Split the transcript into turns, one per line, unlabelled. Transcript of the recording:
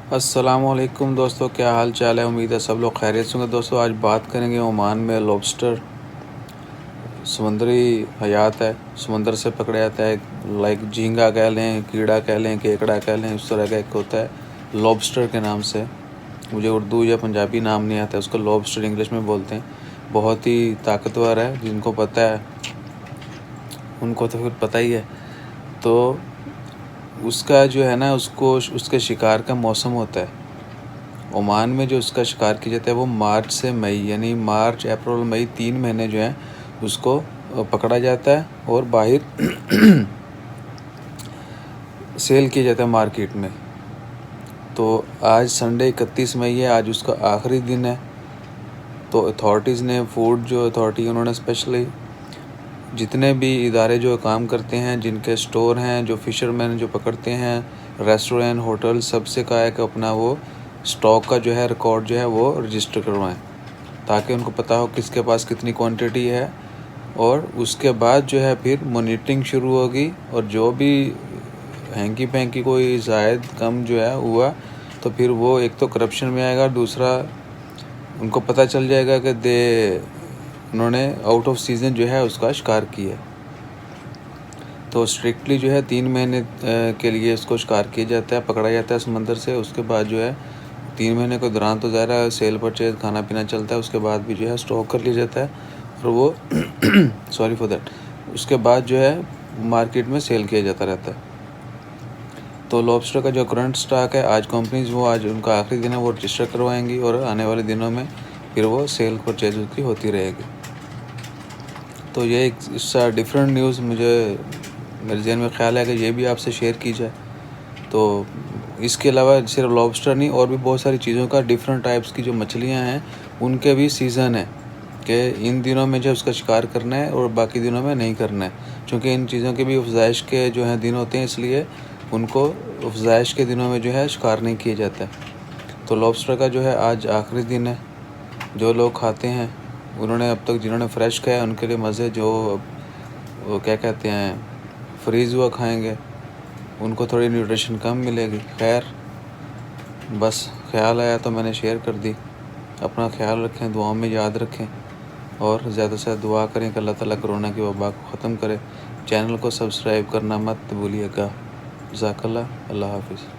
अस्सलामुअलैकुम दोस्तों, क्या हाल चाल है। उम्मीद है सब लोग खैरियत से होंगे। दोस्तों आज बात करेंगे ओमान में लॉबस्टर समुद्री हयात है, समंदर से पकड़ा जाता है। लाइक झींगा कह लें, कीड़ा कह लें, केकड़ा कह लें, उस तरह का एक होता है लॉबस्टर के नाम से। मुझे उर्दू या पंजाबी नाम नहीं आता है उसको, लॉबस्टर इंग्लिश में बोलते हैं। बहुत ही ताकतवर है, जिनको पता है उनको तो फिर पता ही है। तो उसका जो है ना, उसको उसके शिकार का मौसम होता है। ओमान में जो उसका शिकार किया जाता है वो मार्च से मई, यानी मार्च अप्रैल मई 3 महीने जो हैं उसको पकड़ा जाता है और बाहर सेल किया जाता है मार्केट में। तो आज संडे 31 मई है, आज उसका आखिरी दिन है। तो अथॉरिटीज़ ने, फूड जो अथॉरिटी, उन्होंने स्पेशली जितने भी इदारे जो काम करते हैं, जिनके स्टोर हैं, जो फ़िशरमैन जो पकड़ते हैं, रेस्टोरेंट, होटल, सबसे कहा है कि अपना वो स्टॉक का जो है रिकॉर्ड जो है वो रजिस्टर करवाएं, ताकि उनको पता हो किसके पास कितनी क्वांटिटी है। और उसके बाद जो है फिर मॉनिटरिंग शुरू होगी, और जो भी हैंकी पैंकी कोई शायद कम जो है हुआ तो फिर वो एक तो करप्शन में आएगा, दूसरा उनको पता चल जाएगा कि उन्होंने आउट ऑफ सीज़न जो है उसका शिकार किया। तो स्ट्रिक्टली जो है 3 महीने के लिए इसको शिकार किया जाता है, पकड़ा जाता है समंदर से। उसके बाद जो है 3 महीने के दौरान तो ज़्यादा सेल परचेज खाना पीना चलता है, उसके बाद भी जो है स्टॉक कर लिया जाता है और वो सॉरी फॉर दैट, उसके बाद जो है मार्केट में सेल किया जाता रहता है। तो लॉबस्टर का जो करंट स्टॉक है, आज कंपनीज वो आज उनका आखिरी दिन है, वो रजिस्टर करवाएंगी और आने वाले दिनों में फिर वो सेल परचेज उसकी होती रहेगी। तो ये एक इसका डिफरेंट न्यूज़ मेरे जहन में ख्याल है कि ये भी आपसे शेयर की जाए। तो इसके अलावा सिर्फ लॉबस्टर नहीं, और भी बहुत सारी चीज़ों का, डिफरेंट टाइप्स की जो मछलियाँ हैं उनके भी सीज़न है कि इन दिनों में जो उसका शिकार करना है और बाकी दिनों में नहीं करना है, क्योंकि इन चीज़ों के भी अफजाइश के जो हैं दिन होते हैं, इसलिए उनको अफजाइश के दिनों में जो है शिकार नहीं किया जाता है। तो लॉबस्टर का जो है आज आखिरी दिन है। जो लोग खाते हैं उन्होंने अब तक, जिन्होंने फ्रेश खाया उनके लिए मज़े, जो वो क्या कहते हैं फ्रीज़ हुआ खाएंगे उनको थोड़ी न्यूट्रिशन कम मिलेगी। खैर, बस ख्याल आया तो मैंने शेयर कर दी। अपना ख्याल रखें, दुआओं में याद रखें और ज़्यादा से ज़्यादा दुआ करें कि अल्लाह ताला कोरोना की वबा को ख़त्म करे। चैनल को सब्सक्राइब करना मत भूलिएगा। जज़ाकल्लाह। अल्लाह हाफ़िज़।